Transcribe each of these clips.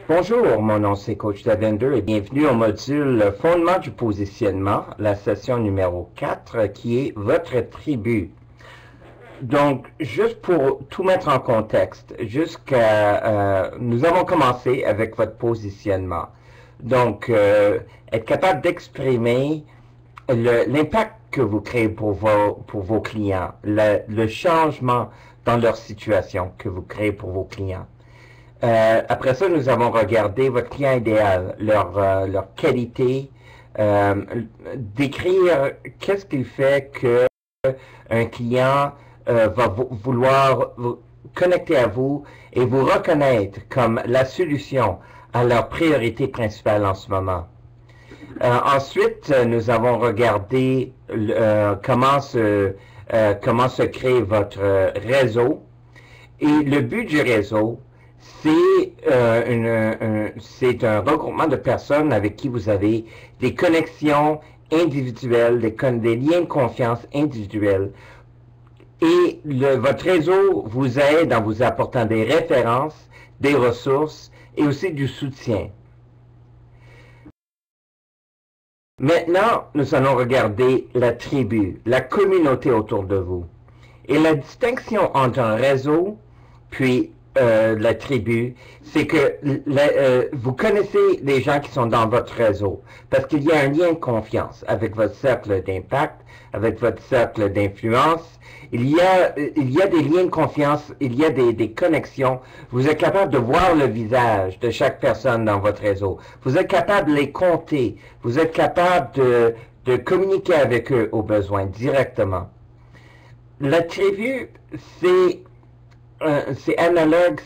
Bonjour, mon nom c'est Coach Lavender et bienvenue au module Fondement du positionnement, la session numéro 4 qui est votre tribu. Donc, juste pour tout mettre en contexte, nous avons commencé avec votre positionnement. Donc, être capable d'exprimer l'impact que vous créez pour vos clients, le changement dans leur situation que vous créez pour vos clients. Après ça, nous avons regardé votre client idéal, leur qualité, décrire qu'est-ce qui fait que un client va vouloir connecter à vous et vous reconnaître comme la solution à leur priorité principale en ce moment. Ensuite, nous avons regardé comment se crée votre réseau. Et le but du réseau, c'est un regroupement de personnes avec qui vous avez des connexions individuelles, des liens de confiance individuels. Et votre réseau vous aide en vous apportant des références, des ressources et aussi du soutien. Maintenant, nous allons regarder la tribu, la communauté autour de vous. Et la distinction entre un réseau puis la tribu, c'est que vous connaissez les gens qui sont dans votre réseau parce qu'il y a un lien de confiance avec votre cercle d'impact, avec votre cercle d'influence. Il y a des liens de confiance, il y a des connexions. Vous êtes capable de voir le visage de chaque personne dans votre réseau. Vous êtes capable de les compter. Vous êtes capable de communiquer avec eux au besoin directement. La tribu, c'est analogue,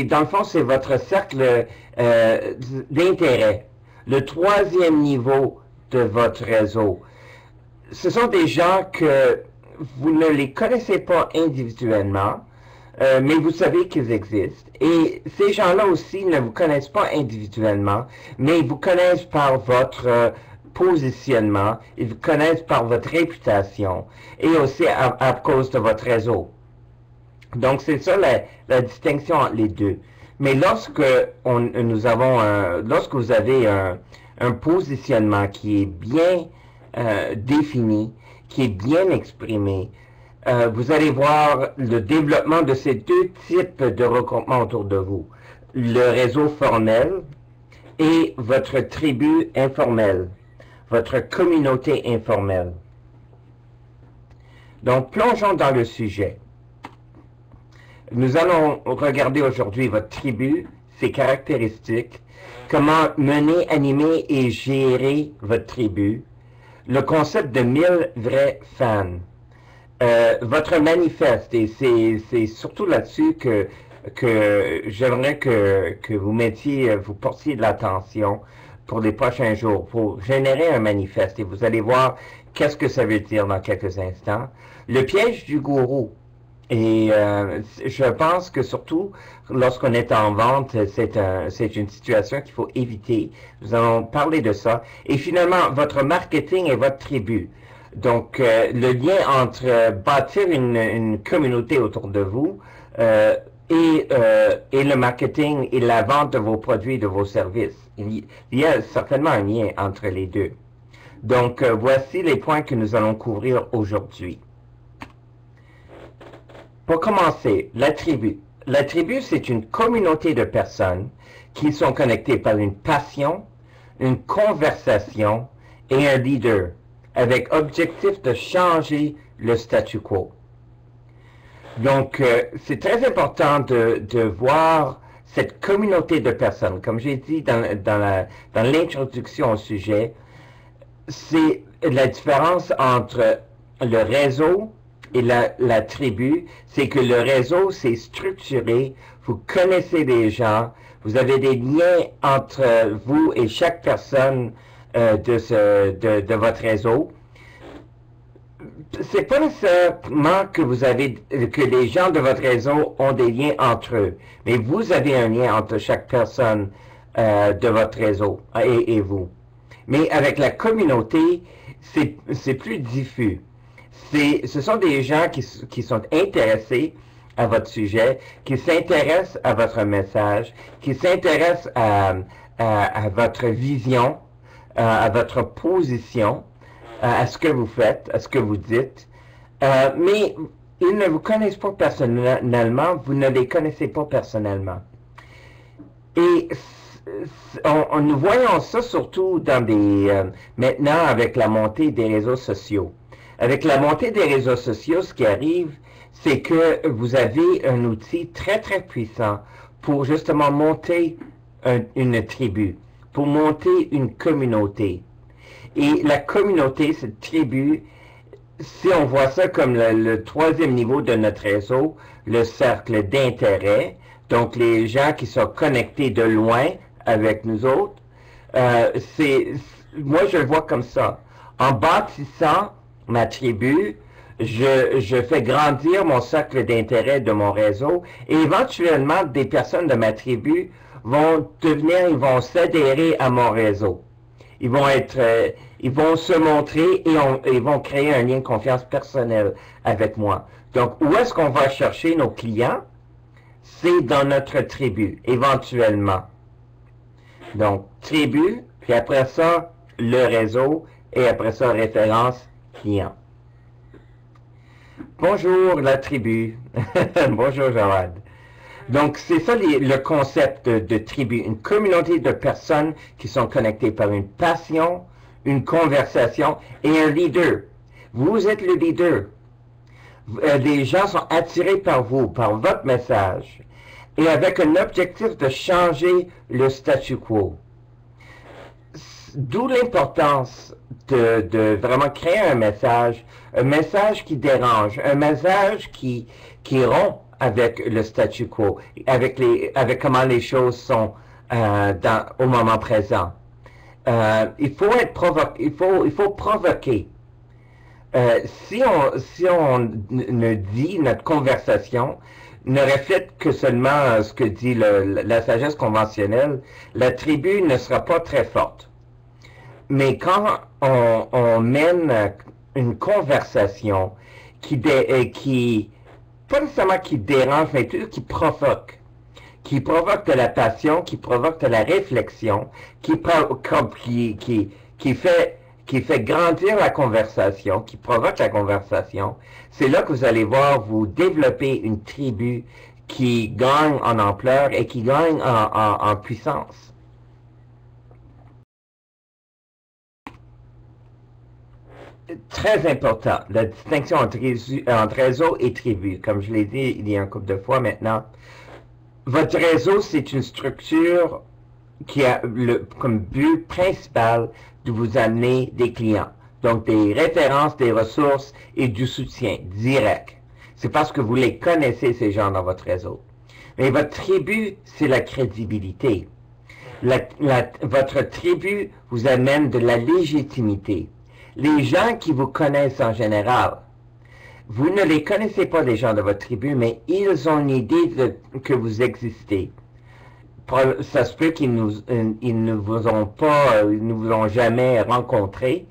dans le fond, c'est votre cercle d'intérêt. Le troisième niveau de votre réseau. Ce sont des gens que vous ne les connaissez pas individuellement, mais vous savez qu'ils existent. Et ces gens-là aussi ne vous connaissent pas individuellement, mais ils vous connaissent par votre positionnement, ils vous connaissent par votre réputation et aussi à cause de votre réseau. Donc, c'est ça la distinction entre les deux. Mais lorsque vous avez un positionnement qui est bien défini, qui est bien exprimé, vous allez voir le développement de ces deux types de regroupements autour de vous. Le réseau formel et votre tribu informelle, votre communauté informelle. Donc, plongeons dans le sujet. Nous allons regarder aujourd'hui votre tribu, ses caractéristiques, comment mener, animer et gérer votre tribu, le concept de 1000 vrais fans, votre manifeste, et c'est surtout là-dessus que j'aimerais que vous portiez de l'attention pour les prochains jours, pour générer un manifeste, et vous allez voir qu'est-ce que ça veut dire dans quelques instants. Le piège du gourou. Et je pense que surtout lorsqu'on est en vente, c'est une situation qu'il faut éviter. Nous allons parler de ça. Et finalement, votre marketing et votre tribu. Donc, le lien entre bâtir une communauté autour de vous et le marketing et la vente de vos produits, de vos services. Il y a certainement un lien entre les deux. Donc, voici les points que nous allons couvrir aujourd'hui. Pour commencer, la tribu. La tribu, c'est une communauté de personnes qui sont connectées par une passion, une conversation et un leader, avec objectif de changer le statu quo. Donc, c'est très important de voir cette communauté de personnes. Comme j'ai dit dans l'introduction au sujet, c'est la différence entre le réseau et la tribu, c'est que le réseau, c'est structuré, vous connaissez des gens, vous avez des liens entre vous et chaque personne de votre réseau. C'est pas nécessairement que les gens de votre réseau ont des liens entre eux, mais vous avez un lien entre chaque personne de votre réseau et vous. Mais avec la communauté, c'est plus diffus. Ce sont des gens qui sont intéressés à votre sujet, qui s'intéressent à votre message, qui s'intéressent à votre vision, à votre position, à ce que vous faites, à ce que vous dites. Mais ils ne vous connaissent pas personnellement, vous ne les connaissez pas personnellement. Et nous voyons ça surtout dans maintenant avec la montée des réseaux sociaux. Avec la montée des réseaux sociaux, ce qui arrive, c'est que vous avez un outil très très puissant pour justement monter une tribu, pour monter une communauté. Et la communauté, cette tribu, si on voit ça comme le troisième niveau de notre réseau, le cercle d'intérêt, donc les gens qui sont connectés de loin avec nous autres, moi je le vois comme ça. En bâtissant ma tribu, je fais grandir mon cercle d'intérêt de mon réseau et éventuellement des personnes de ma tribu vont ils vont s'adhérer à mon réseau. Ils vont se montrer et ils vont créer un lien de confiance personnel avec moi. Donc, où est-ce qu'on va chercher nos clients? C'est dans notre tribu, éventuellement. Donc, tribu, puis après ça, le réseau, et après ça, référence client. Bonjour la tribu. Bonjour Jawad. Donc, c'est ça le concept de tribu, une communauté de personnes qui sont connectées par une passion, une conversation et un leader. Vous êtes le leader. Les gens sont attirés par vous, par votre message, et avec un objectif de changer le statu quo. D'où l'importance de vraiment créer un message qui dérange, un message qui rompt avec le statu quo, avec comment les choses sont au moment présent. Il faut provoquer. Si on ne dit notre conversation ne reflète que seulement ce que dit la sagesse conventionnelle, la tribu ne sera pas très forte. Mais quand on mène une conversation qui pas nécessairement qui dérange, mais plutôt qui provoque de la passion, qui provoque de la réflexion, qui fait grandir la conversation, qui provoque la conversation, c'est là que vous allez voir vous développer une tribu qui gagne en ampleur et qui gagne en puissance. Très important, la distinction entre réseau et tribu. Comme je l'ai dit il y a un couple de fois maintenant, votre réseau, c'est une structure qui a comme but principal de vous amener des clients. Donc, des références, des ressources et du soutien direct. C'est parce que vous les connaissez, ces gens dans votre réseau. Mais votre tribu, c'est la crédibilité. Votre tribu vous amène de la légitimité. Les gens qui vous connaissent en général, vous ne les connaissez pas, les gens de votre tribu, mais ils ont une idée que vous existez. Ça se peut qu'ils ne vous ont jamais rencontré,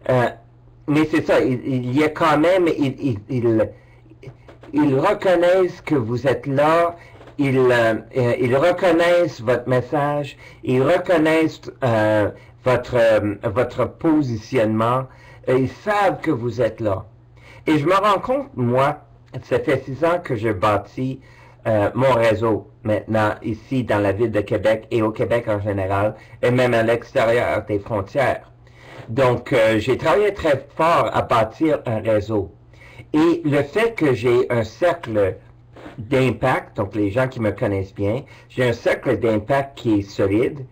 mais c'est ça, il y a quand même, ils reconnaissent que vous êtes là, ils reconnaissent votre message, ils reconnaissent votre positionnement, ils savent que vous êtes là. Et je me rends compte, moi, ça fait 6 ans que je bâtis mon réseau maintenant ici dans la ville de Québec et au Québec en général, et même à l'extérieur des frontières. Donc, j'ai travaillé très fort à bâtir un réseau. Et le fait que j'ai un cercle d'impact, donc les gens qui me connaissent bien, j'ai un cercle d'impact qui est solide,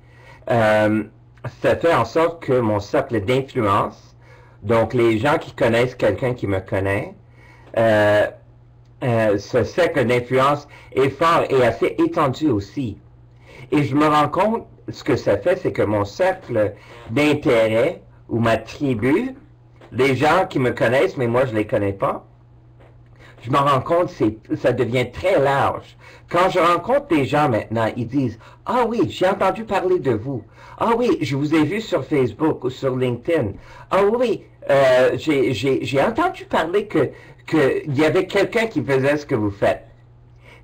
ça fait en sorte que mon cercle d'influence, donc les gens qui connaissent quelqu'un qui me connaît, ce cercle d'influence est fort et assez étendu aussi. Et je me rends compte, ce que ça fait, c'est que mon cercle d'intérêt ou ma tribu, les gens qui me connaissent, mais moi je les connais pas, je me rends compte, ça devient très large. Quand je rencontre des gens maintenant, ils disent « Ah oui, j'ai entendu parler de vous. Ah oui, je vous ai vu sur Facebook ou sur LinkedIn. Ah oui, j'ai entendu parler qu'il y avait quelqu'un qui faisait ce que vous faites.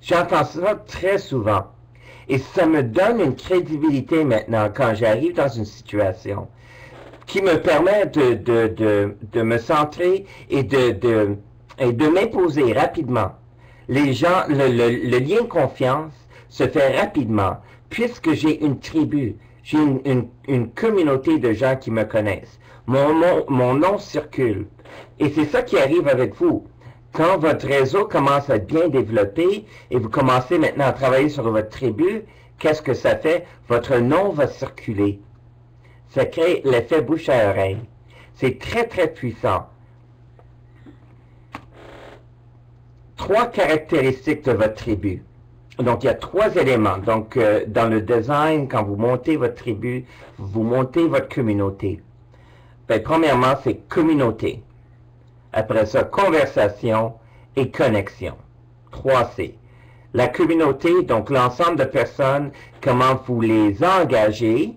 J'entends ça très souvent. Et ça me donne une crédibilité maintenant quand j'arrive dans une situation qui me permet de me centrer et de m'imposer rapidement. Les gens, le lien de confiance se fait rapidement puisque j'ai une tribu, j'ai une communauté de gens qui me connaissent. Mon nom circule. Et c'est ça qui arrive avec vous. Quand votre réseau commence à être bien développé et vous commencez maintenant à travailler sur votre tribu, qu'est-ce que ça fait? Votre nom va circuler. Ça crée l'effet bouche à oreille. C'est très, très puissant. 3 caractéristiques de votre tribu. Donc, il y a 3 éléments. Donc, dans le design, quand vous montez votre tribu, vous montez votre communauté. Ben, premièrement, c'est communauté. Après ça, conversation et connexion. 3C. La communauté, donc l'ensemble de personnes, comment vous les engagez.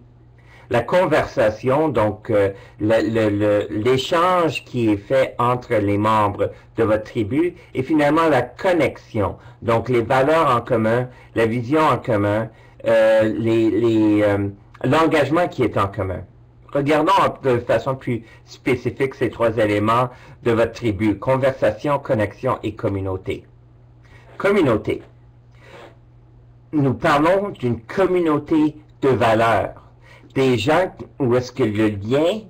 La conversation, donc l'échange qui est fait entre les membres de votre tribu. Et finalement, la connexion, donc les valeurs en commun, la vision en commun, l'engagement qui est en commun. Regardons de façon plus spécifique ces 3 éléments de votre tribu. Conversation, connexion et communauté. Communauté. Nous parlons d'une communauté de valeurs. Des gens où est-ce que le lien,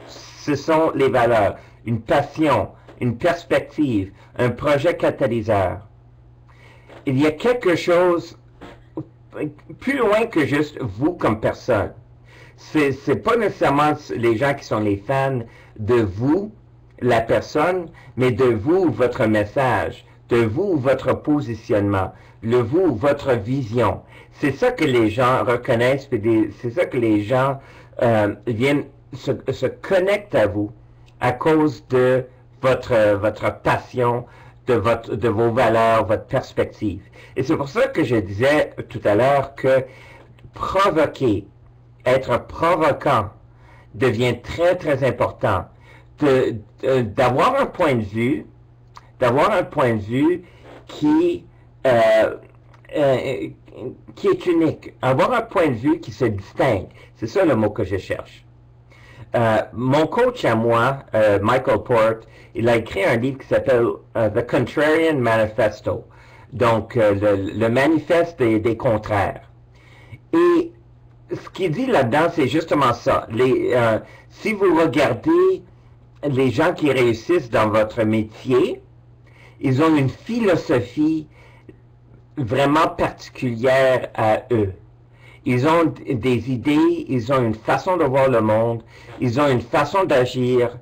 ce sont les valeurs. Une passion, une perspective, un projet catalyseur. Il y a quelque chose plus loin que juste vous comme personne. C'est pas nécessairement les gens qui sont les fans de vous, la personne, mais de vous, votre message, de vous, votre positionnement, de vous, votre vision. C'est ça que les gens reconnaissent, c'est ça que les gens viennent se connectent à vous à cause de votre passion, de vos valeurs, votre perspective. Et c'est pour ça que je disais tout à l'heure que provoquer, être provoquant devient très, très important. D'avoir un point de vue, qui est unique, avoir un point de vue qui se distingue. C'est ça le mot que je cherche. Mon coach à moi, Michael Port, il a écrit un livre qui s'appelle The Contrarian Manifesto, donc le manifeste des contraires. Et ce qu'il dit là-dedans, c'est justement ça. Si vous regardez les gens qui réussissent dans votre métier, ils ont une philosophie vraiment particulière à eux. Ils ont des idées, ils ont une façon de voir le monde, ils ont une façon d'agir,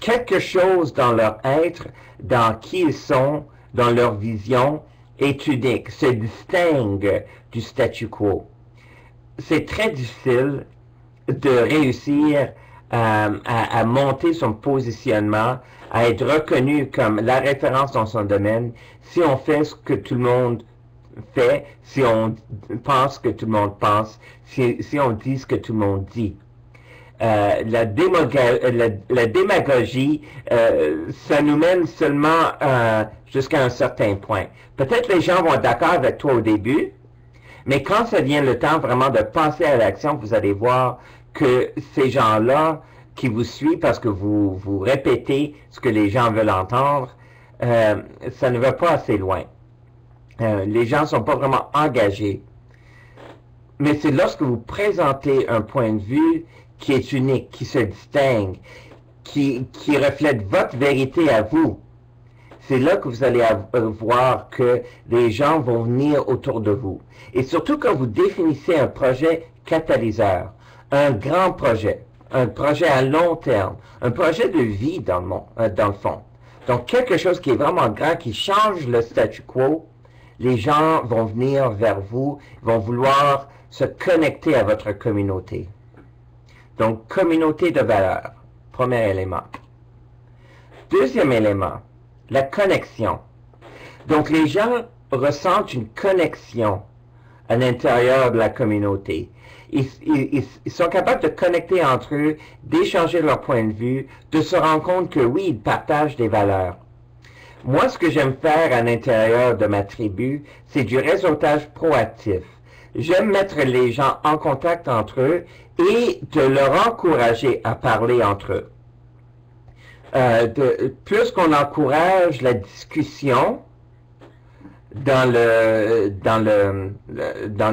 quelque chose dans leur être, dans qui ils sont, dans leur vision, est unique, se distingue du statu quo. C'est très difficile de réussir à monter son positionnement, à être reconnu comme la référence dans son domaine, si on fait ce que tout le monde fait, si on pense que tout le monde pense, si on dit ce que tout le monde dit. La démagogie, ça nous mène seulement jusqu'à un certain point. Peut-être les gens vont être d'accord avec toi au début, mais quand ça vient le temps vraiment de passer à l'action, vous allez voir que ces gens-là qui vous suivent parce que vous répétez ce que les gens veulent entendre, ça ne va pas assez loin. Les gens ne sont pas vraiment engagés. Mais c'est lorsque vous présentez un point de vue qui est unique, qui se distingue, qui reflète votre vérité à vous, c'est là que vous allez voir que les gens vont venir autour de vous. Et surtout quand vous définissez un projet catalyseur, un grand projet, un projet à long terme, un projet de vie dans le fond. Donc quelque chose qui est vraiment grand, qui change le statu quo, les gens vont venir vers vous, vont vouloir se connecter à votre communauté. Donc, communauté de valeurs, premier élément. Deuxième élément, la connexion. Donc, les gens ressentent une connexion à l'intérieur de la communauté. Ils sont capables de connecter entre eux, d'échanger leur point de vue, de se rendre compte que oui, ils partagent des valeurs. Moi, ce que j'aime faire à l'intérieur de ma tribu, c'est du réseautage proactif. J'aime mettre les gens en contact entre eux et de leur encourager à parler entre eux. Plus qu'on encourage la discussion dans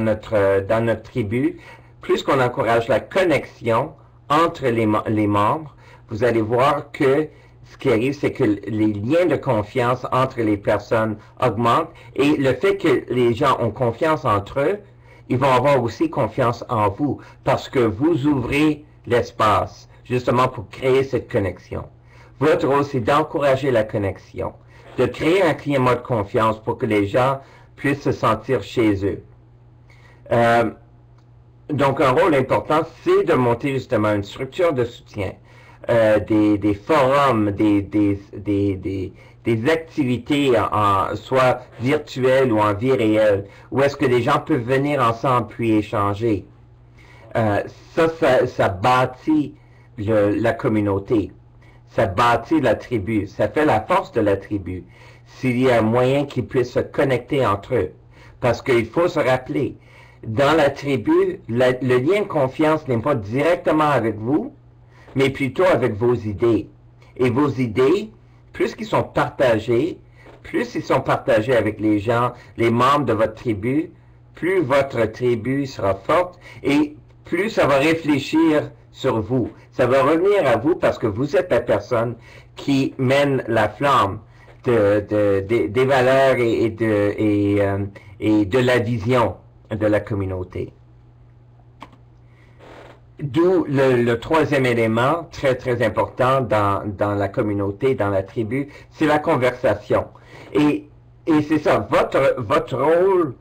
notre tribu, plus qu'on encourage la connexion entre les membres, vous allez voir que ce qui arrive, c'est que les liens de confiance entre les personnes augmentent et le fait que les gens ont confiance entre eux, ils vont avoir aussi confiance en vous parce que vous ouvrez l'espace justement pour créer cette connexion. Votre rôle, c'est d'encourager la connexion, de créer un climat de confiance pour que les gens puissent se sentir chez eux. Donc, un rôle important, c'est de monter justement une structure de soutien, des forums, des activités soit virtuelles ou en vie réelle, où est-ce que les gens peuvent venir ensemble puis échanger. Ça bâtit la communauté. Ça bâtit la tribu, ça fait la force de la tribu. S'il y a un moyen qu'ils puissent se connecter entre eux. Parce qu'il faut se rappeler, dans la tribu, le lien de confiance n'est pas directement avec vous, mais plutôt avec vos idées. Et vos idées, plus qu'ils sont partagés, plus ils sont partagés avec les gens, les membres de votre tribu, plus votre tribu sera forte et plus ça va réfléchir sur vous. Ça va revenir à vous parce que vous êtes la personne qui mène la flamme des valeurs et de la vision de la communauté. D'où le troisième élément très très important dans la communauté, dans la tribu, c'est la conversation. Et c'est ça, votre rôle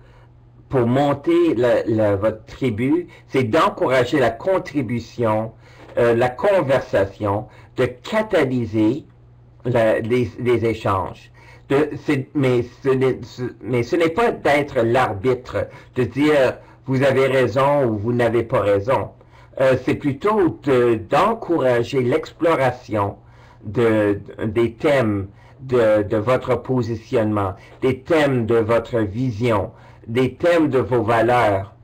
pour monter votre tribu, c'est d'encourager la contribution, la conversation, de catalyser les échanges. Mais ce n'est pas d'être l'arbitre, de dire vous avez raison ou vous n'avez pas raison. C'est plutôt d'encourager l'exploration des thèmes de votre positionnement, des thèmes de votre vision, des thèmes de vos valeurs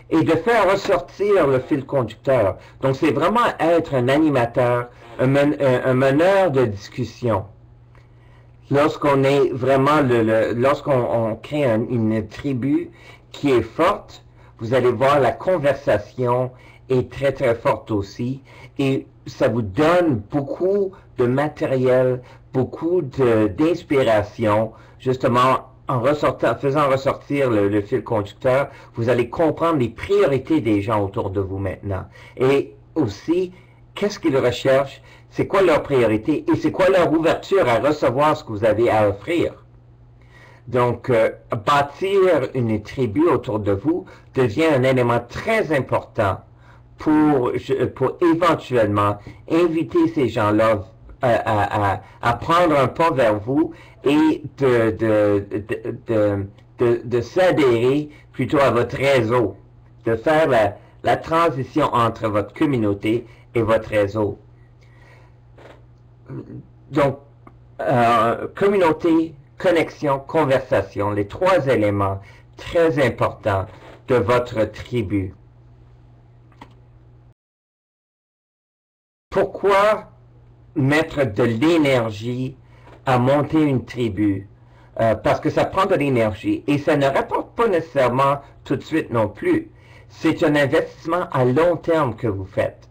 et de faire ressortir le fil conducteur. Donc, c'est vraiment être un animateur, un meneur de discussion. Lorsqu'on est vraiment lorsqu'on crée une tribu qui est forte, vous allez voir la conversation est très très forte aussi et ça vous donne beaucoup de matériel, beaucoup d'inspiration, justement en faisant ressortir le fil conducteur, vous allez comprendre les priorités des gens autour de vous maintenant. Et aussi, qu'est-ce qu'ils recherchent, c'est quoi leur priorité et c'est quoi leur ouverture à recevoir ce que vous avez à offrir. Donc, bâtir une tribu autour de vous devient un élément très important pour éventuellement inviter ces gens-là à prendre un pas vers vous et de s'adhérer plutôt à votre réseau, de faire la transition entre votre communauté et votre réseau. Donc, communauté, connexion, conversation, les trois éléments très importants de votre tribu. Pourquoi mettre de l'énergie à monter une tribu? Parce que ça prend de l'énergie et ça ne rapporte pas nécessairement tout de suite non plus. C'est un investissement à long terme que vous faites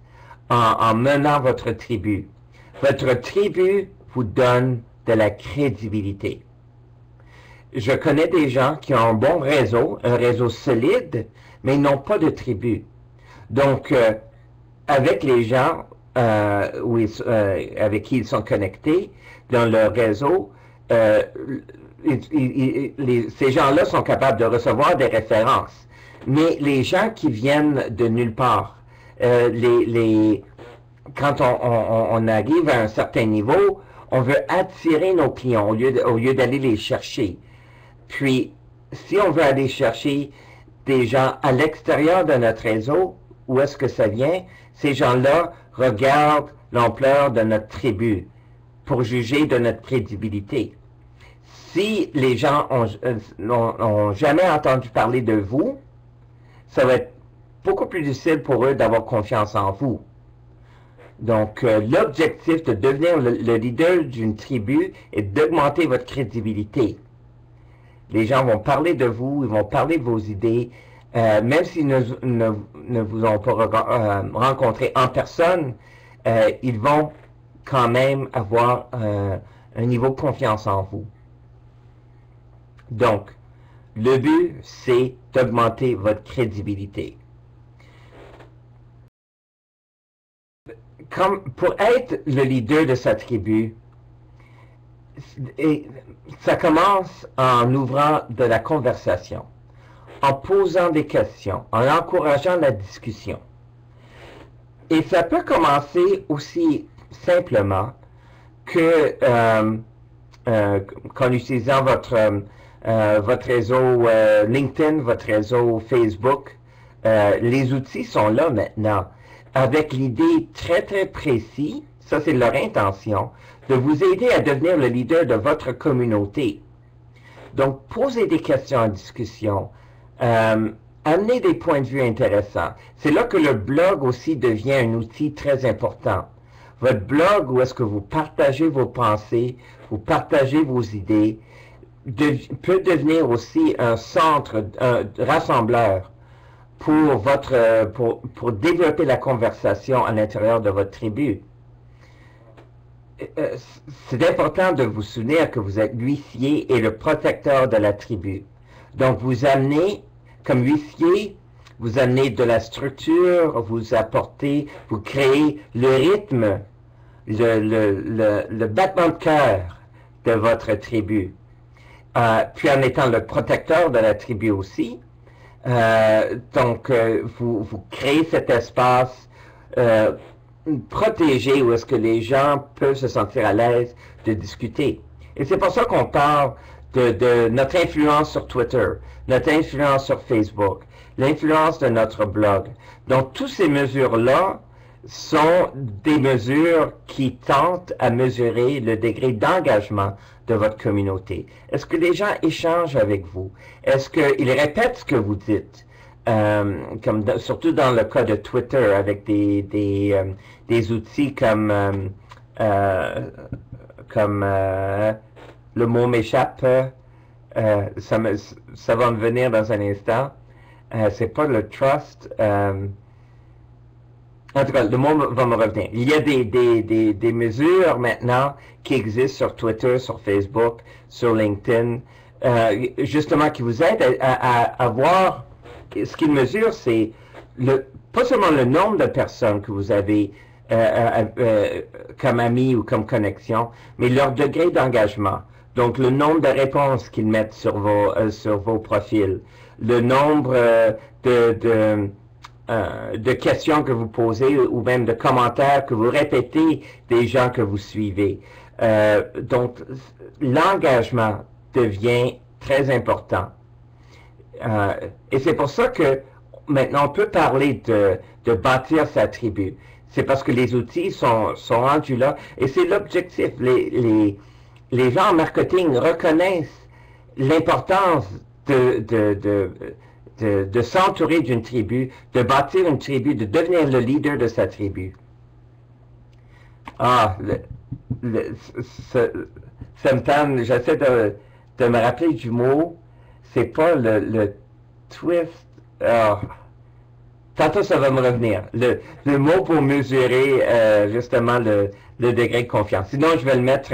en menant votre tribu. Votre tribu vous donne de la crédibilité. Je connais des gens qui ont un bon réseau, un réseau solide, mais ils n'ont pas de tribu. Donc, avec les gens avec qui ils sont connectés dans leur réseau, ces gens-là sont capables de recevoir des références. Mais les gens qui viennent de nulle part, quand on arrive à un certain niveau, on veut attirer nos clients au lieu d'aller les chercher. Puis, si on veut aller chercher des gens à l'extérieur de notre réseau, où est-ce que ça vient? Ces gens-là regardent l'ampleur de notre tribu pour juger de notre crédibilité. Si les gens n'ont jamais entendu parler de vous, ça va être beaucoup plus difficile pour eux d'avoir confiance en vous. Donc, l'objectif de devenir le leader d'une tribu est d'augmenter votre crédibilité. Les gens vont parler de vous, ils vont parler de vos idées, même s'ils ne vous ont pas rencontré en personne, ils vont quand même avoir un niveau de confiance en vous. Donc, le but, c'est d'augmenter votre crédibilité. Pour être le leader de sa tribu, ça commence en ouvrant de la conversation, en posant des questions, en encourageant la discussion. Et ça peut commencer aussi simplement que qu'en utilisant votre réseau LinkedIn, votre réseau Facebook. Les outils sont là maintenant, avec l'idée très très précise, ça c'est leur intention, de vous aider à devenir le leader de votre communauté. Donc, posez des questions en discussion, amenez des points de vue intéressants. C'est là que le blog aussi devient un outil très important. Votre blog, où est-ce que vous partagez vos pensées, vous partagez vos idées, peut devenir aussi un centre, un rassembleur pour développer la conversation à l'intérieur de votre tribu. C'est important de vous souvenir que vous êtes l'huissier et le protecteur de la tribu. Donc, vous amenez, comme huissier, vous amenez de la structure, vous apportez, vous créez le rythme, le battement de cœur de votre tribu. Puis en étant le protecteur de la tribu aussi, vous créez cet espace protégé où est-ce que les gens peuvent se sentir à l'aise de discuter. Et c'est pour ça qu'on parle de notre influence sur Twitter, notre influence sur Facebook, l'influence de notre blog. Donc, toutes ces mesures-là sont des mesures qui tentent à mesurer le degré d'engagement de votre communauté. Est-ce que les gens échangent avec vous? Est-ce qu'ils répètent ce que vous dites? Surtout dans le cas de Twitter, avec des outils comme le mot m'échappe, ça va me venir dans un instant. C'est pas le trust. En tout cas, le mot va me revenir. Il y a des mesures maintenant qui existent sur Twitter, sur Facebook, sur LinkedIn, justement qui vous aident à voir. Ce qu'ils mesurent, c'est pas seulement le nombre de personnes que vous avez comme amis ou comme connexion, mais leur degré d'engagement. Donc, le nombre de réponses qu'ils mettent sur vos profils, le nombre de questions que vous posez ou même de commentaires que vous répétez des gens que vous suivez. Donc, l'engagement devient très important. Et c'est pour ça que maintenant on peut parler de bâtir sa tribu. C'est parce que les outils sont rendus là et c'est l'objectif. Les gens en marketing reconnaissent l'importance de s'entourer d'une tribu, de bâtir une tribu, de devenir le leader de sa tribu. Ça me tente, j'essaie de me rappeler du mot, c'est pas le twist, tantôt ça va me revenir, le mot pour mesurer justement le degré de confiance. Sinon, je vais le mettre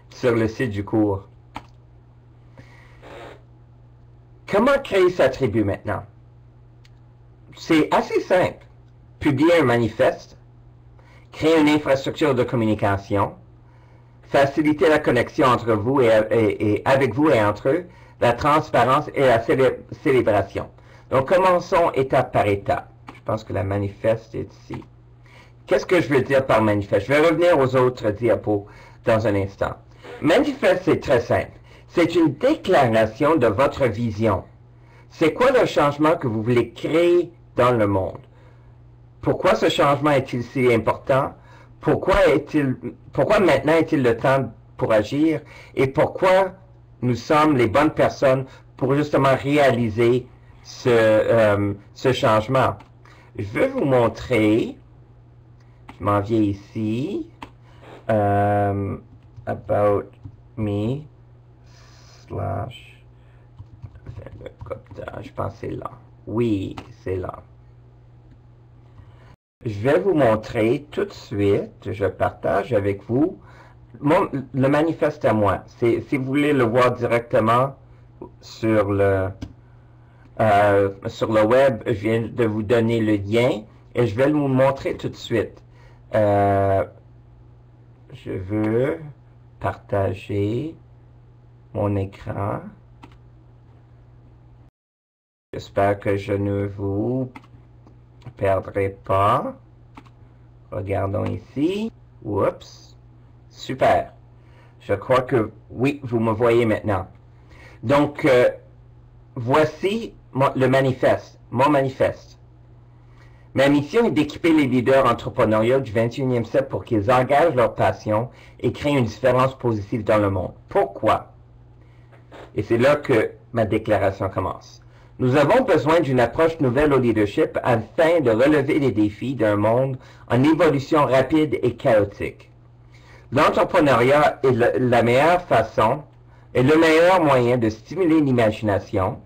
sur le site du cours. Comment créer sa tribu maintenant? C'est assez simple. Publier un manifeste, créer une infrastructure de communication, faciliter la connexion entre vous et avec vous et entre eux, la transparence et la célébration. Donc, commençons étape par étape. Je pense que la manifeste est ici. Qu'est-ce que je veux dire par manifeste? Je vais revenir aux autres diapos dans un instant. Manifeste, c'est très simple. C'est une déclaration de votre vision. C'est quoi le changement que vous voulez créer dans le monde? Pourquoi ce changement est-il si important? Pourquoi maintenant est-il le temps pour agir et pourquoi nous sommes les bonnes personnes pour justement réaliser ce changement. Je vais vous montrer, je m'en viens ici, about me, slash, je pense que c'est là. Oui, c'est là. Je vais vous montrer tout de suite, je partage avec vous le manifeste à moi. Si vous voulez le voir directement sur le web, je viens de vous donner le lien et je vais vous montrer tout de suite. Je veux partager mon écran. J'espère que je ne vous perdrai pas. Regardons ici. Oups. Super. Je crois que oui, vous me voyez maintenant. Donc, voici le manifeste, mon manifeste. Ma mission est d'équiper les leaders entrepreneuriaux du 21e siècle pour qu'ils engagent leur passion et créent une différence positive dans le monde. Pourquoi? Et c'est là que ma déclaration commence. Nous avons besoin d'une approche nouvelle au leadership afin de relever les défis d'un monde en évolution rapide et chaotique. L'entrepreneuriat est la meilleure façon et le meilleur moyen de stimuler l'imagination,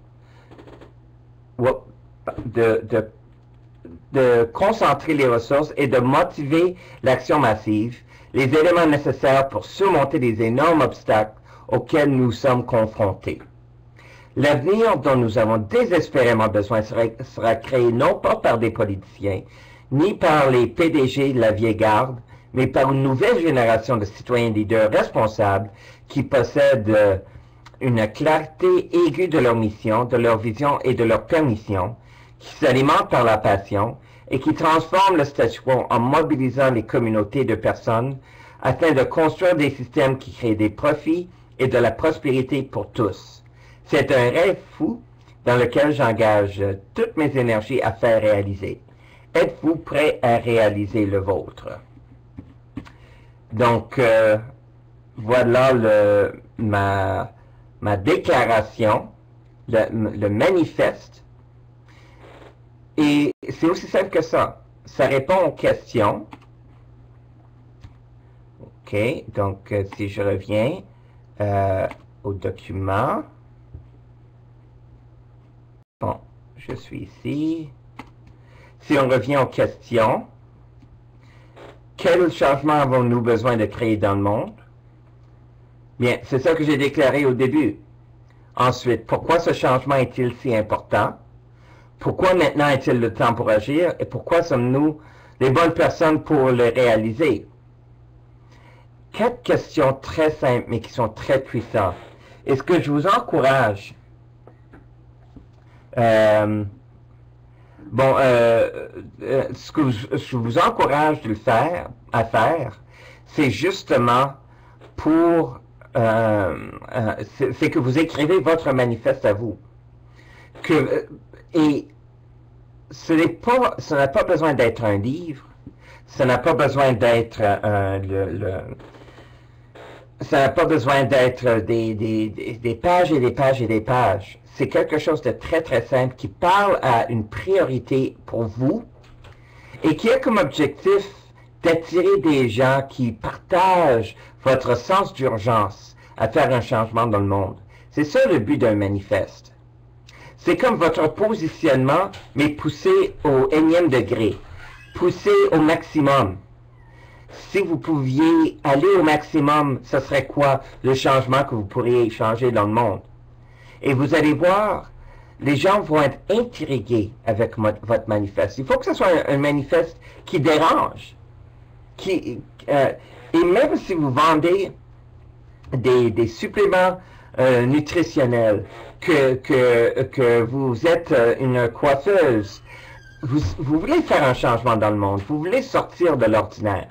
de concentrer les ressources et de motiver l'action massive, les éléments nécessaires pour surmonter les énormes obstacles auxquels nous sommes confrontés. L'avenir dont nous avons désespérément besoin sera créé non pas par des politiciens, ni par les PDG de la vieille garde, mais par une nouvelle génération de citoyens leaders responsables qui possèdent une clarté aiguë de leur mission, de leur vision et de leur permission, qui s'alimentent par la passion et qui transforment le statu quo en mobilisant les communautés de personnes afin de construire des systèmes qui créent des profits et de la prospérité pour tous. C'est un rêve fou dans lequel j'engage toutes mes énergies à faire réaliser. Êtes-vous prêt à réaliser le vôtre? Donc, voilà ma déclaration, le manifeste. Et c'est aussi simple que ça. Ça répond aux questions. OK, donc si je reviens au document. Bon, je suis ici. Si on revient aux questions, quel changement avons-nous besoin de créer dans le monde? Bien, c'est ça que j'ai déclaré au début. Ensuite, pourquoi ce changement est-il si important? Pourquoi maintenant est-il le temps pour agir? Et pourquoi sommes-nous les bonnes personnes pour le réaliser? 4 questions très simples, mais qui sont très puissantes. Et ce que je vous encourage, ce que je vous encourage à faire, c'est justement pour, c'est que vous écrivez votre manifeste à vous. Et ça n'a pas besoin d'être un livre, ça n'a pas besoin d'être ça n'a pas besoin d'être des pages et des pages et des pages. C'est quelque chose de très très simple qui parle à une priorité pour vous et qui a comme objectif d'attirer des gens qui partagent votre sens d'urgence à faire un changement dans le monde. C'est ça le but d'un manifeste. C'est comme votre positionnement, mais poussé au énième degré, poussé au maximum. Si vous pouviez aller au maximum, ce serait quoi le changement que vous pourriez changer dans le monde? Et vous allez voir, les gens vont être intrigués avec votre manifeste. Il faut que ce soit un manifeste qui dérange. Et même si vous vendez des suppléments nutritionnels, que vous êtes une coiffeuse, vous voulez faire un changement dans le monde, vous voulez sortir de l'ordinaire.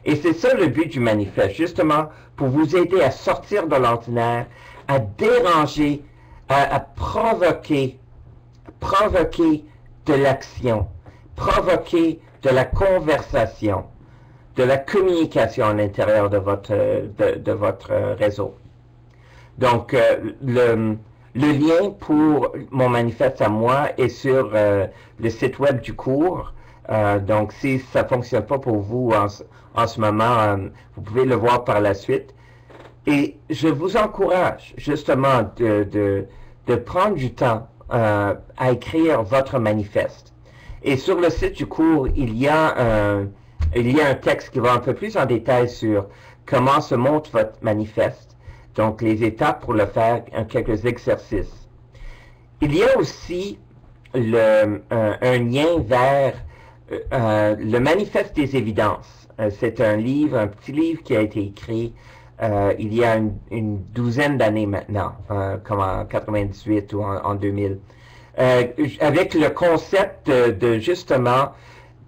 Et c'est ça le but du manifeste, justement, pour vous aider à sortir de l'ordinaire, à déranger, à provoquer de l'action, provoquer de la conversation, de la communication à l'intérieur de votre réseau. Donc, le lien pour mon manifeste à moi est sur le site web du cours. Donc, si ça ne fonctionne pas pour vous en ce moment, vous pouvez le voir par la suite. Et je vous encourage justement de prendre du temps à écrire votre manifeste. Et sur le site du cours, il y a un texte qui va un peu plus en détail sur comment se monte votre manifeste. Donc, les étapes pour le faire, quelques exercices. Il y a aussi un lien vers le manifeste des évidences. C'est un petit livre qui a été écrit il y a une douzaine d'années maintenant, comme en 98 ou en 2000, avec le concept justement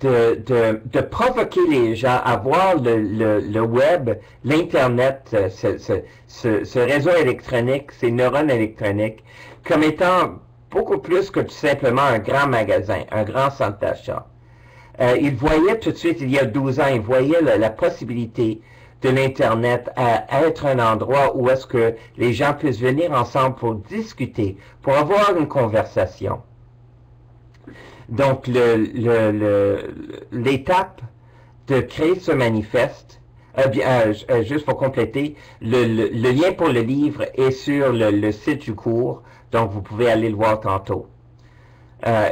de provoquer les gens à voir le web, l'Internet, ce réseau électronique, ces neurones électroniques, comme étant beaucoup plus que tout simplement un grand magasin, un grand centre d'achat. Il voyait tout de suite, il y a 12 ans, il voyait la possibilité de l'Internet à être un endroit où est-ce que les gens puissent venir ensemble pour discuter, pour avoir une conversation. Donc, l'étape de créer ce manifeste, juste pour compléter, le lien pour le livre est sur le site du cours, donc vous pouvez aller le voir tantôt.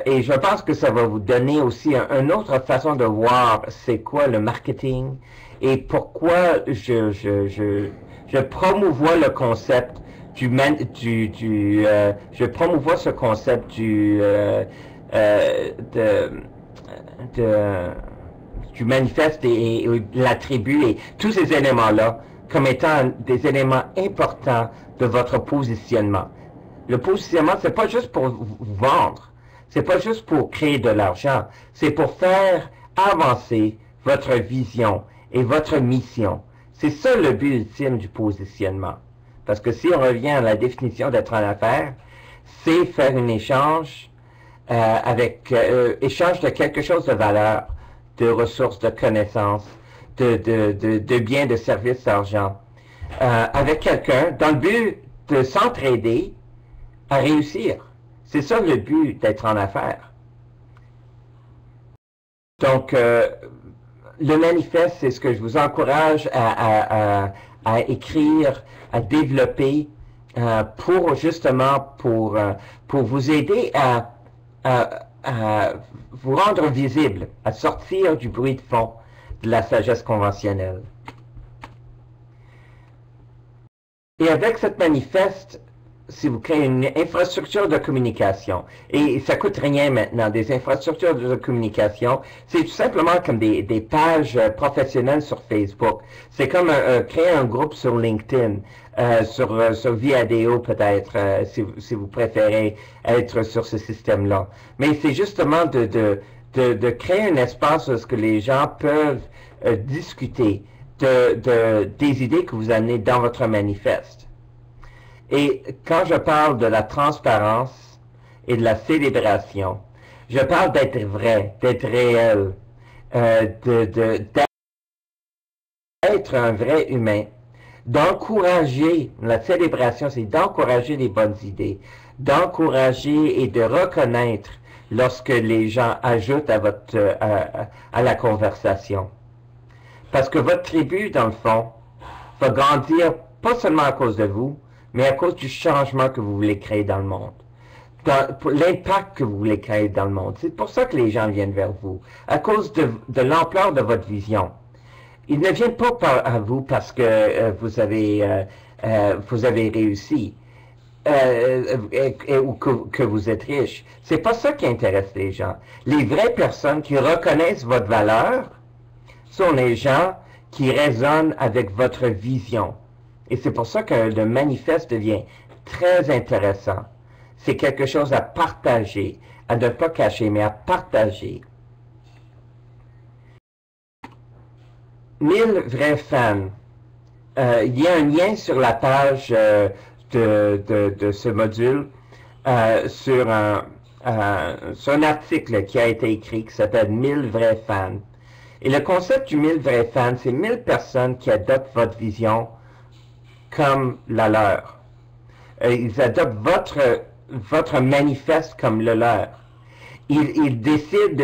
Et je pense que ça va vous donner aussi une autre façon de voir c'est quoi le marketing et pourquoi je promouvois le concept je promouvois ce concept du manifeste et la tribu et tous ces éléments-là comme étant des éléments importants de votre positionnement. Le positionnement, c'est pas juste pour vous vendre, c'est pas juste pour créer de l'argent, c'est pour faire avancer votre vision et votre mission. C'est ça le but ultime du positionnement. Parce que si on revient à la définition d'être en affaires, c'est faire un échange échange de quelque chose de valeur, de ressources, de connaissances, de biens, de services, d'argent, avec quelqu'un dans le but de s'entraider à réussir. C'est ça le but d'être en affaires. Donc, le manifeste, c'est ce que je vous encourage à écrire, à développer pour justement pour vous aider à vous rendre visible, à sortir du bruit de fond de la sagesse conventionnelle. Et avec cette manifeste, si vous créez une infrastructure de communication, et ça coûte rien maintenant, des infrastructures de communication, c'est tout simplement comme des pages professionnelles sur Facebook. C'est comme créer un groupe sur LinkedIn, sur Viadeo peut-être, si vous préférez être sur ce système-là. Mais c'est justement de créer un espace où que les gens peuvent discuter des idées que vous amenez dans votre manifeste. Et quand je parle de la transparence et de la célébration, je parle d'être vrai, d'être réel, d'être un vrai humain, d'encourager, la célébration, c'est d'encourager les bonnes idées, d'encourager et de reconnaître lorsque les gens ajoutent à la conversation. Parce que votre tribu, dans le fond, va grandir pas seulement à cause de vous, mais à cause du changement que vous voulez créer dans le monde, l'impact que vous voulez créer dans le monde. C'est pour ça que les gens viennent vers vous, à cause de l'ampleur de votre vision. Ils ne viennent pas à vous parce que vous avez réussi ou que vous êtes riche. C'est pas ça qui intéresse les gens. Les vraies personnes qui reconnaissent votre valeur sont les gens qui résonnent avec votre vision. Et c'est pour ça que le manifeste devient très intéressant. C'est quelque chose à partager, à ne pas cacher, mais à partager. 1000 vrais fans. Il y a un lien sur la page de ce module sur un article qui a été écrit qui s'appelle 1000 vrais fans. Et le concept du 1000 vrais fans, c'est 1000 personnes qui adoptent votre vision comme la leur. Ils adoptent votre manifeste comme le leur. Ils décident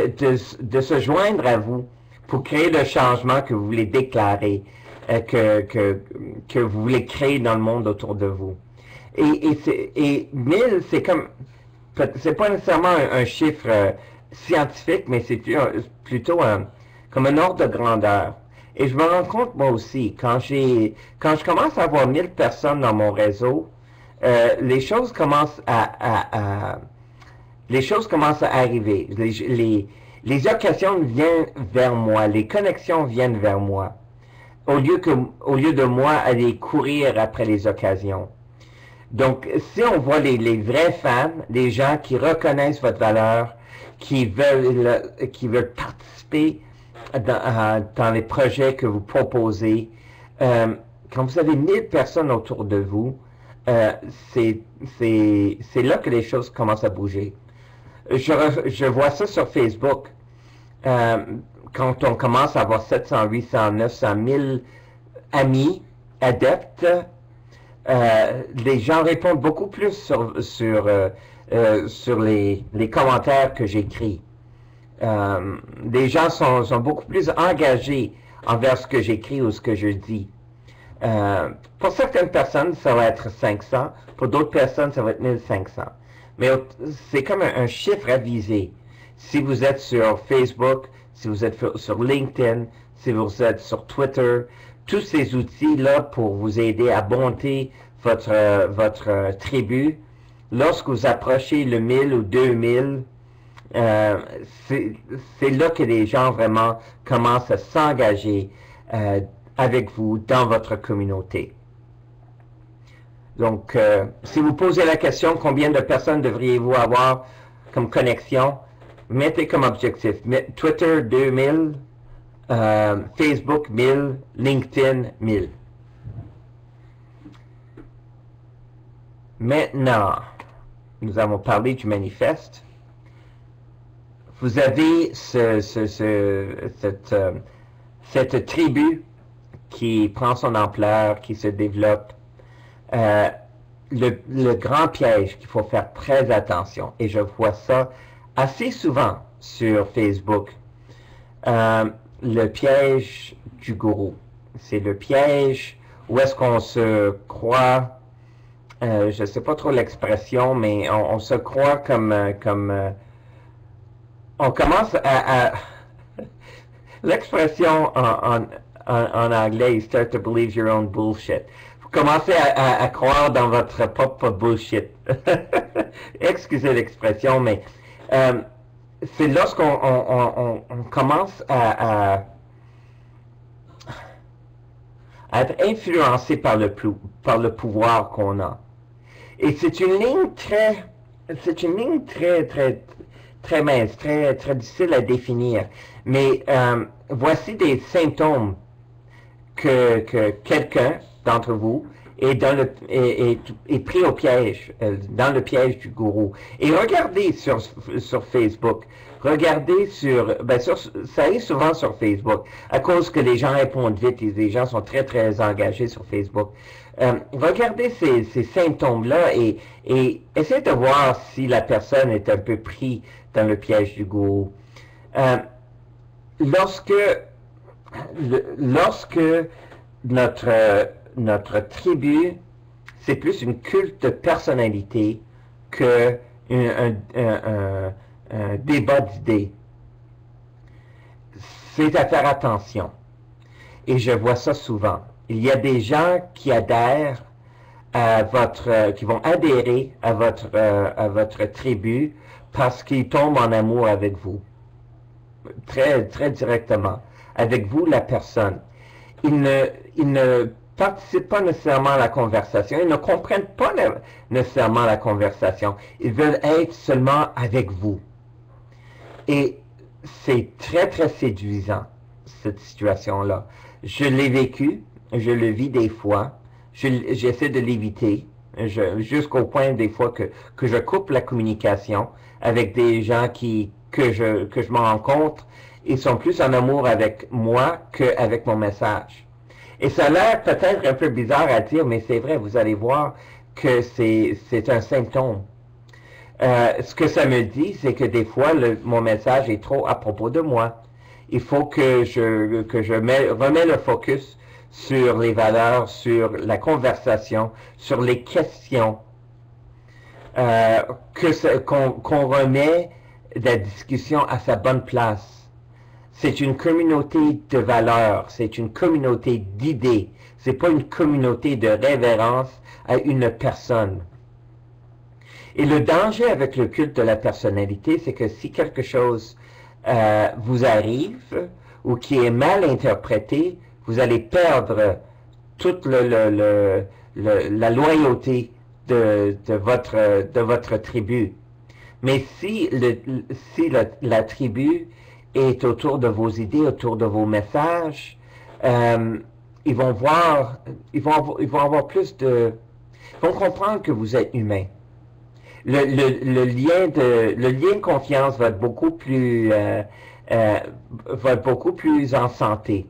de se joindre à vous pour créer le changement que vous voulez déclarer, que vous voulez créer dans le monde autour de vous. Et 1000, c'est comme, c'est pas nécessairement un chiffre scientifique, mais c'est plutôt comme un ordre de grandeur. Et je me rends compte, moi aussi, quand je commence à avoir 1000 personnes dans mon réseau, les choses commencent les choses commencent à arriver. Les occasions viennent vers moi, les connexions viennent vers moi, au lieu de moi aller courir après les occasions. Donc, si on voit les vrais fans, les gens qui reconnaissent votre valeur, qui veulent participer dans les projets que vous proposez, quand vous avez 1000 personnes autour de vous, c'est là que les choses commencent à bouger. Je vois ça sur Facebook. Quand on commence à avoir 700, 800, 900 000 amis, adeptes, les gens répondent beaucoup plus sur les commentaires que j'écris. Les gens sont beaucoup plus engagés envers ce que j'écris ou ce que je dis. Pour certaines personnes, ça va être 500. Pour d'autres personnes, ça va être 1500. Mais c'est comme un chiffre à viser. Si vous êtes sur Facebook, si vous êtes sur LinkedIn, si vous êtes sur Twitter, tous ces outils-là pour vous aider à monter votre tribu, lorsque vous approchez le 1000 ou 2000, c'est là que les gens vraiment commencent à s'engager avec vous dans votre communauté. Donc, si vous posez la question, combien de personnes devriez-vous avoir comme connexion, mettez comme objectif Twitter 2000, Facebook 1000, LinkedIn 1000. Maintenant, nous avons parlé du manifeste. Vous avez cette tribu qui prend son ampleur, qui se développe. Le grand piège qu'il faut faire très attention, et je vois ça assez souvent sur Facebook, le piège du gourou. C'est le piège où est-ce qu'on se croit, je ne sais pas trop l'expression, mais on se croit comme on commence à l'expression en anglais, you start to believe your own bullshit. Vous commencez à croire dans votre propre bullshit. Excusez l'expression, mais c'est lorsqu'on commence à être influencé par le pouvoir qu'on a. Et c'est une ligne très mince, très difficile à définir. Mais voici des symptômes que quelqu'un d'entre vous est pris au piège, dans le piège du gourou. Et regardez sur Facebook, regardez ça arrive souvent sur Facebook, à cause que les gens répondent vite et les gens sont très engagés sur Facebook. Regardez ces symptômes-là et essayez de voir si la personne est un peu pris dans le piège du gourou. Lorsque notre tribu, c'est plus une culte de personnalité que un débat d'idées. C'est à faire attention. Et je vois ça souvent. Il y a des gens qui adhèrent qui vont adhérer à votre tribu parce qu'ils tombent en amour avec vous. Très directement. Avec vous, la personne. Ils ne participent pas nécessairement à la conversation. Ils ne comprennent pas nécessairement la conversation. Ils veulent être seulement avec vous. Et c'est très séduisant, cette situation-là. Je l'ai vécu, je le vis des fois. J'essaie de l'éviter, jusqu'au point des fois que je coupe la communication avec des gens qui que je me rencontre, ils sont plus en amour avec moi qu'avec mon message. Et ça a l'air peut-être un peu bizarre à dire, mais c'est vrai, vous allez voir que c'est un symptôme. Ce que ça me dit, c'est que des fois, mon message est trop à propos de moi. Il faut que je remets le focus sur les valeurs, sur la conversation, sur les questions, qu'on remet la discussion à sa bonne place. C'est une communauté de valeurs, c'est une communauté d'idées, c'est pas une communauté de révérence à une personne. Et le danger avec le culte de la personnalité, c'est que si quelque chose vous arrive ou qui est mal interprété, vous allez perdre toute la loyauté de votre tribu. Mais si la tribu est autour de vos idées, autour de vos messages, ils vont avoir plus de... Ils vont comprendre que vous êtes humain. Le lien de confiance va être beaucoup plus en santé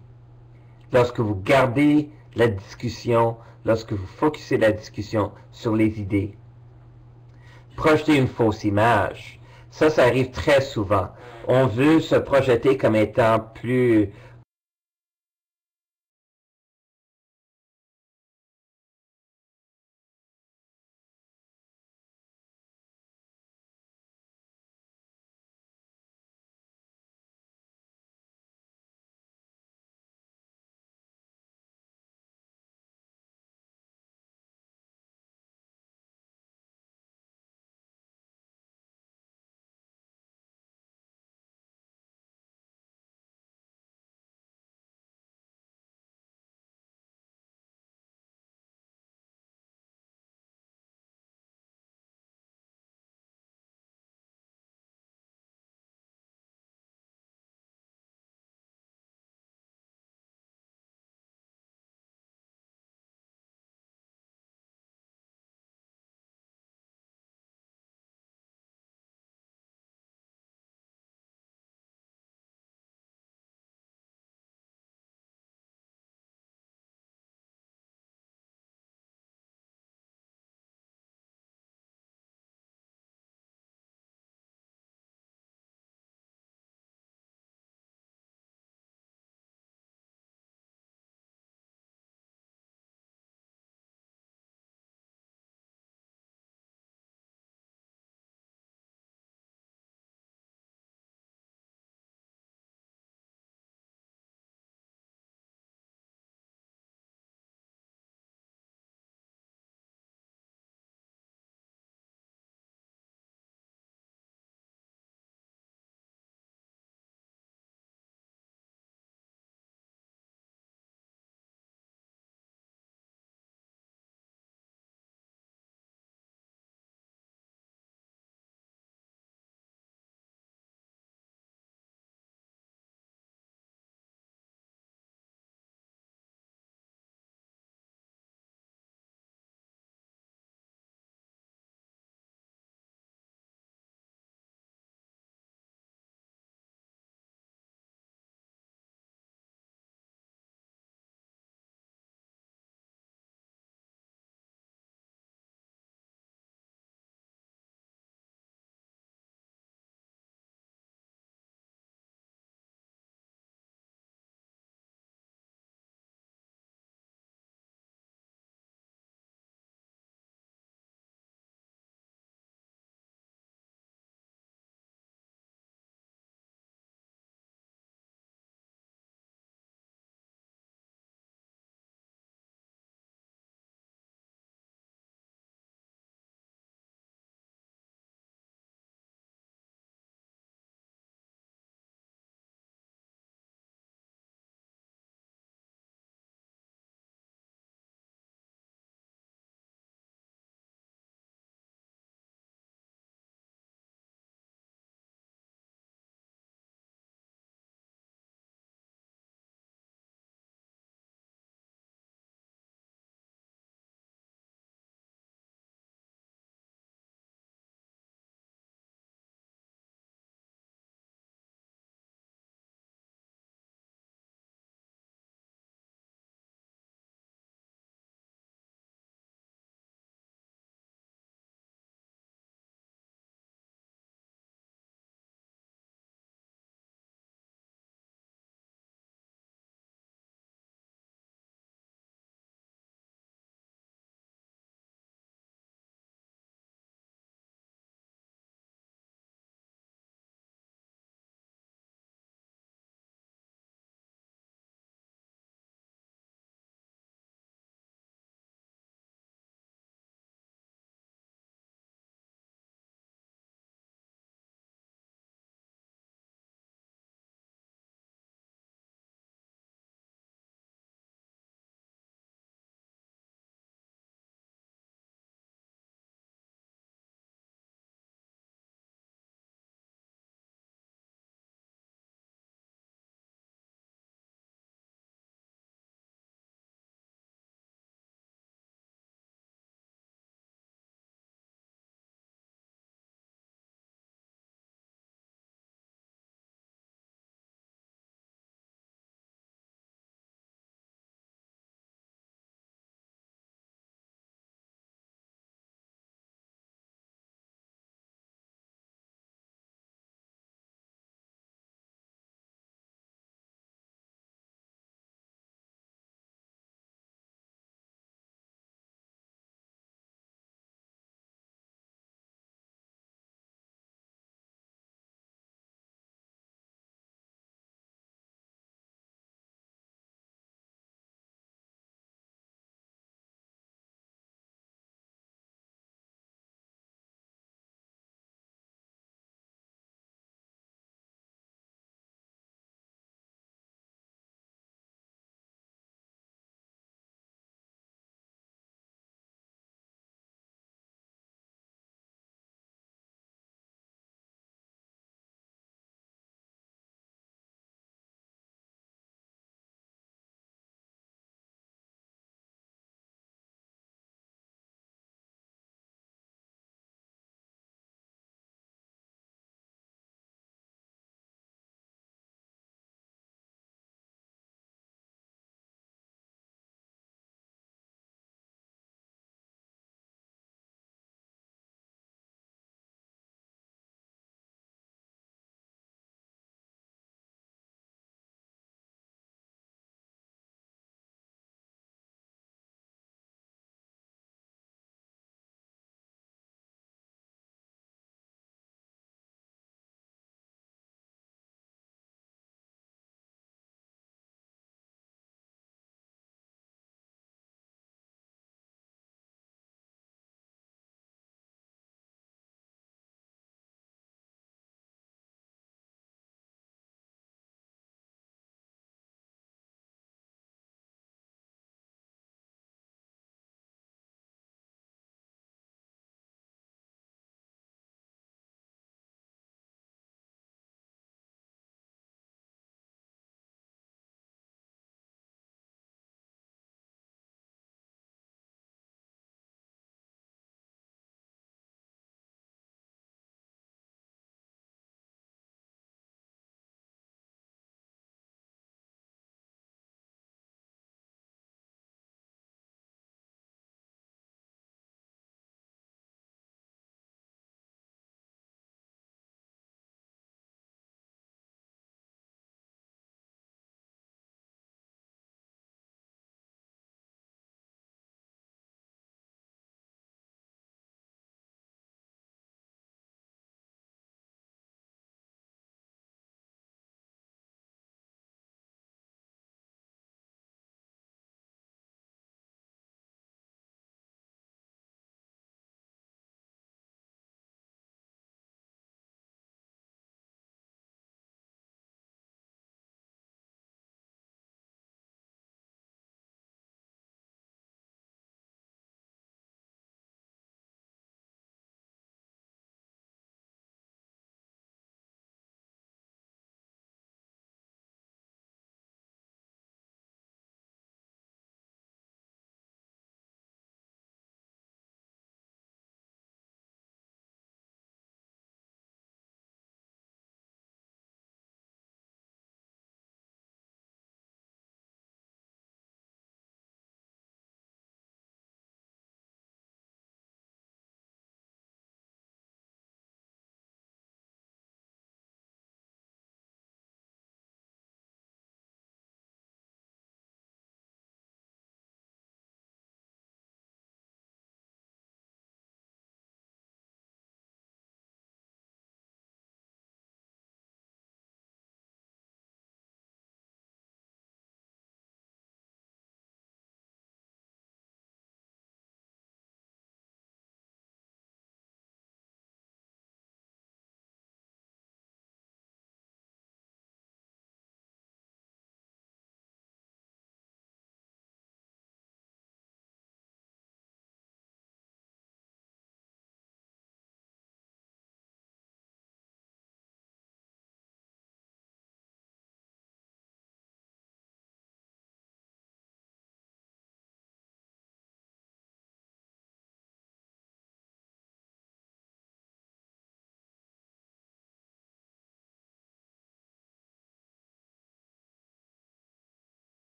lorsque vous gardez la discussion, lorsque vous focussez la discussion sur les idées. Projeter une fausse image, ça arrive très souvent. On veut se projeter comme étant plus